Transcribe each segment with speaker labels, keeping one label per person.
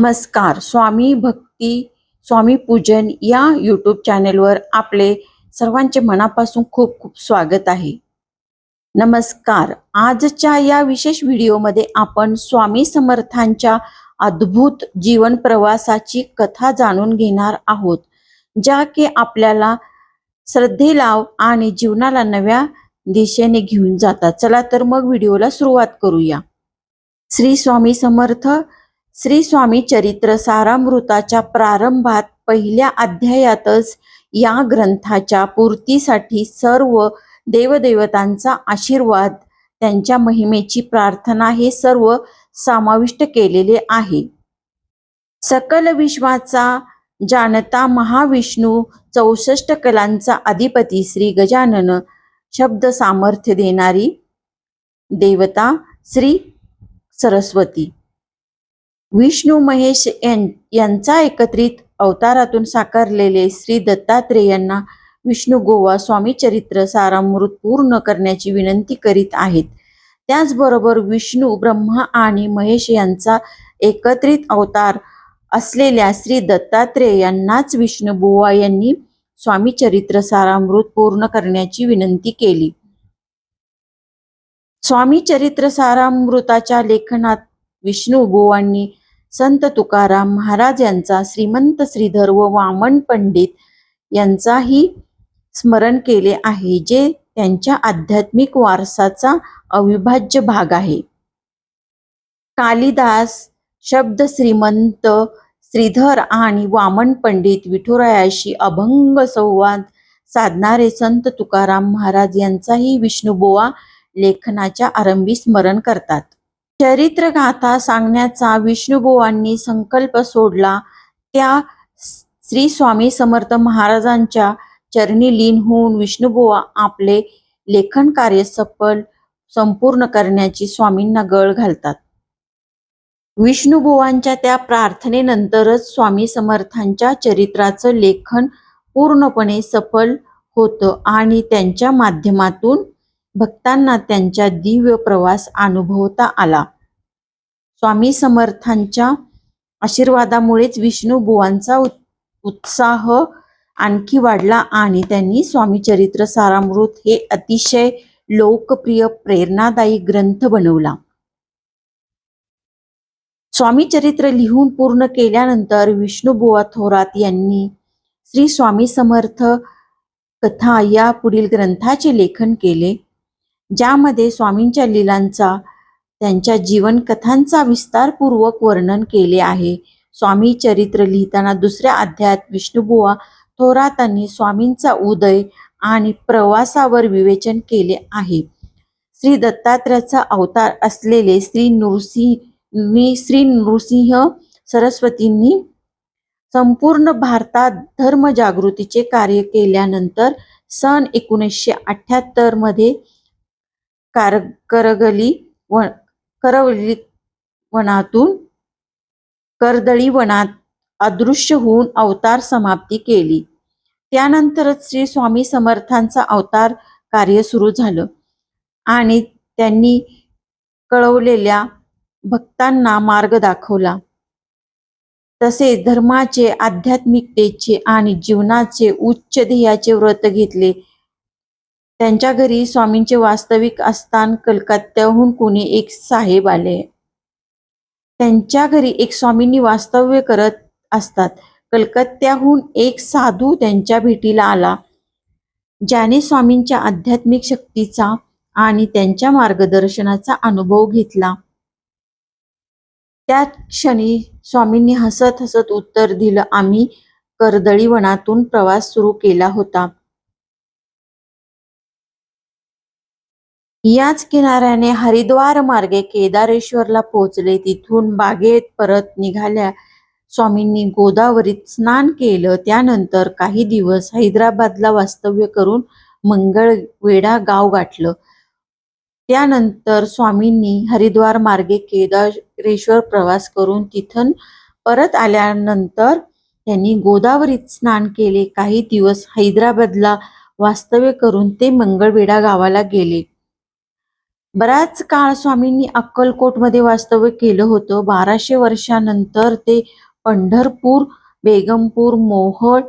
Speaker 1: नमस्कार. स्वामी भक्ती स्वामी पूजन या यूट्यूब चॅनेलवर आपले सर्वांचे मनापासून खूप खूप स्वागत आहे. नमस्कार. आजच्या या विशेष व्हिडिओमध्ये आपण स्वामी समर्थांच्या अद्भुत जीवन प्रवासाची कथा जाणून घेणार आहोत, ज्या की आपल्याला श्रद्धेला आणि जीवनाला नव्या दिशेने घेऊन जातात. चला तर मग व्हिडिओला सुरुवात करूया. श्री स्वामी समर्थ. श्री स्वामी चरित्र सारामृताच्या प्रारंभात पहिल्या अध्यायातच या ग्रंथाच्या पूर्तीसाठी सर्व देवदेवतांचा आशीर्वाद, त्यांच्या महिमेची प्रार्थना हे सर्व समाविष्ट केलेले आहे. सकल विश्वाचा जाणता महाविष्णू, 64 कलांचा अधिपती, श्री गजानन, शब्द सामर्थ्य देणारी देवता श्री सरस्वती, विष्णू महेश यांचा एकत्रित अवतारातून साकारलेले श्री दत्तात्रेयांना विष्णू गोवा स्वामी चरित्र सारामृत पूर्ण करण्याची विनंती करीत आहेत. त्याचबरोबर विष्णू, ब्रह्मा आणि महेश यांचा एकत्रित अवतार असलेल्या श्री दत्तात्रेयांनाच विष्णू बुवा यांनी स्वामी चरित्र सारामृत पूर्ण करण्याची विनंती केली. स्वामी चरित्र सारामृताच्या लेखनात विष्णू बुवांनी संत तुकाराम महाराज यांचा, श्रीमंत श्रीधर व वामन पंडित यांचाही स्मरण केले आहे, जे त्यांच्या आध्यात्मिक वारसाचा अविभाज्य भाग आहे. कालिदास शब्द श्रीमंत श्रीधर आणि वामन पंडित विठुरायाशी अभंग संवाद साधणारे संत तुकाराम महाराज यांचाही विष्णुबुवा लेखनाच्या आरंभी स्मरण करतात. चरित्रगाथा सांगण्याचा विष्णुबुवांनी संकल्प सोडला, त्या श्री स्वामी समर्थ महाराजांच्या चरणी लीन होऊन विष्णुबुवा आपले लेखन कार्य संपूर्ण करण्याची स्वामींना गळ घालतात. विष्णुबुवांच्या त्या प्रार्थनेनंतरच स्वामी समर्थांच्या चरित्राचं लेखन पूर्णपणे सफल होतं आणि त्यांच्या माध्यमातून भक्तांना त्यांचा दिव्य प्रवास अनुभवता आला. स्वामी समर्थांच्या आशीर्वादामुळेच विष्णुबुवांचा उत्साह आणखी वाढला आणि त्यांनी स्वामी चरित्र सारामृत हे अतिशय लोकप्रिय प्रेरणादायी ग्रंथ बनवला. स्वामी चरित्र लिहून पूर्ण केल्यानंतर विष्णुबुवा थोरात यांनी श्री स्वामी समर्थ कथा या पुढील ग्रंथाचे लेखन केले, ज्यामध्ये स्वामींच्या लीलांचा, त्यांच्या जीवन कथांचा विस्तारपूर्वक वर्णन केले आहे. स्वामी चरित्र लिहिताना दुसऱ्या अध्यायात विष्णुबुवा थोरातांनी स्वामींचा उदय आणि प्रवासावर विवेचन केले आहे. श्री दत्तात्रेयाचा अवतार असलेले श्री नृसिंह सरस्वतींनी संपूर्ण भारतात धर्मजागृतीचे कार्य केल्यानंतर सन 1978 मध्ये कर्दळी वनात अदृश्य होऊन अवतार समाप्ती केली. त्यानंतरच श्री स्वामी समर्थांचा अवतार कार्य सुरू झालं आणि त्यांनी कळवलेल्या भक्तांना मार्ग दाखवला. तसेच धर्माचे, आध्यात्मिकतेचे आणि जीवनाचे उच्च ध्येयाचे व्रत घेतले. त्यांच्या घरी स्वामींचे वास्तविक आस्थान कलकत्त्याहून कोणी एक साहेब आले. त्यांच्या घरी एक स्वामींनी वास्तव्य करत असतात. कलकत्त्याहून एक साधू त्यांच्या भेटीला आला, ज्याने स्वामींच्या आध्यात्मिक शक्तीचा आणि त्यांच्या मार्गदर्शनाचा अनुभव घेतला. त्या क्षणी स्वामींनी हसत हसत उत्तर दिलं, आम्ही कर्दळी वनातून प्रवास सुरू केला होता. याच किनाऱ्याने हरिद्वार मार्गे केदारेश्वरला पोहोचले. तिथून बागेत परत निघाल्या स्वामींनी गोदावरीत स्नान केलं. त्यानंतर काही दिवस हैदराबादला वास्तव्य करून मंगळवेढा गाव गाठलं. त्यानंतर स्वामींनी हरिद्वार मार्गे केदारेश्वर प्रवास करून तिथून परत आल्यानंतर त्यांनी गोदावरीत स्नान केले. काही दिवस हैदराबादला वास्तव्य करून ते मंगळवेढा गावाला गेले. बराच काळ स्वामींनी अक्कलकोटमध्ये वास्तव्य केलं होतं. 1200 वर्षानंतर ते पंढरपूर, बेगमपूर, मोहोळ,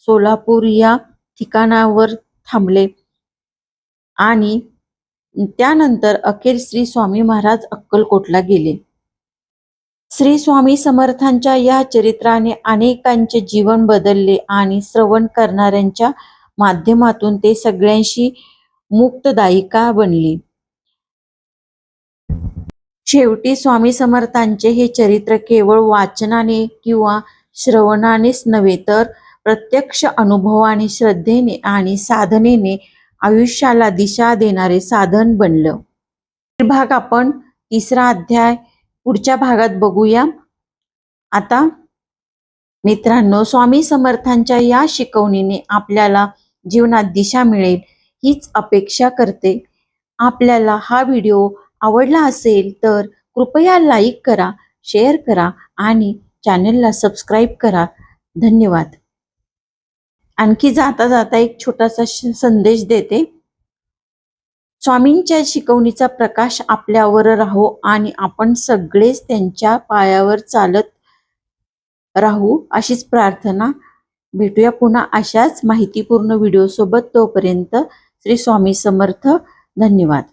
Speaker 1: सोलापूर या ठिकाणावर थांबले आणि त्यानंतर अखेर श्री स्वामी महाराज अक्कलकोटला गेले. श्री स्वामी समर्थांच्या या चरित्राने अनेकांचे जीवन बदलले आणि श्रवण करणाऱ्यांच्या माध्यमातून ते सगळ्यांशी मुक्तदायिका बनली. शेवटी स्वामी समर्थांचे हे चरित्र केवळ वाचनाने किंवा श्रवणानेच नव्हे, तर प्रत्यक्ष अनुभवाने, श्रद्धेने आणि साधनेने आयुष्याला दिशा देणारे साधन बनलं. भाग आपण 3रा अध्याय पुढच्या भागात बघूया. आता मित्रांनो, स्वामी समर्थांच्या या शिकवणीने आपल्याला जीवनात दिशा मिळेल हीच अपेक्षा करते. आपल्याला हा व्हिडिओ आवडला असेल तर कृपया लाईक करा, शेअर करा आणि चॅनलला सबस्क्राईब करा. धन्यवाद. आणखी जाता जाता एक छोटासा संदेश देते. स्वामींच्या शिकवणीचा प्रकाश आपल्यावर राहो आणि आपण सगळेच त्यांच्या पायावर चालत राहू अशीच प्रार्थना. भेटूया पुन्हा अशाच माहितीपूर्ण व्हिडिओ सोबत. तोपर्यंत श्री स्वामी समर्थ. धन्यवाद.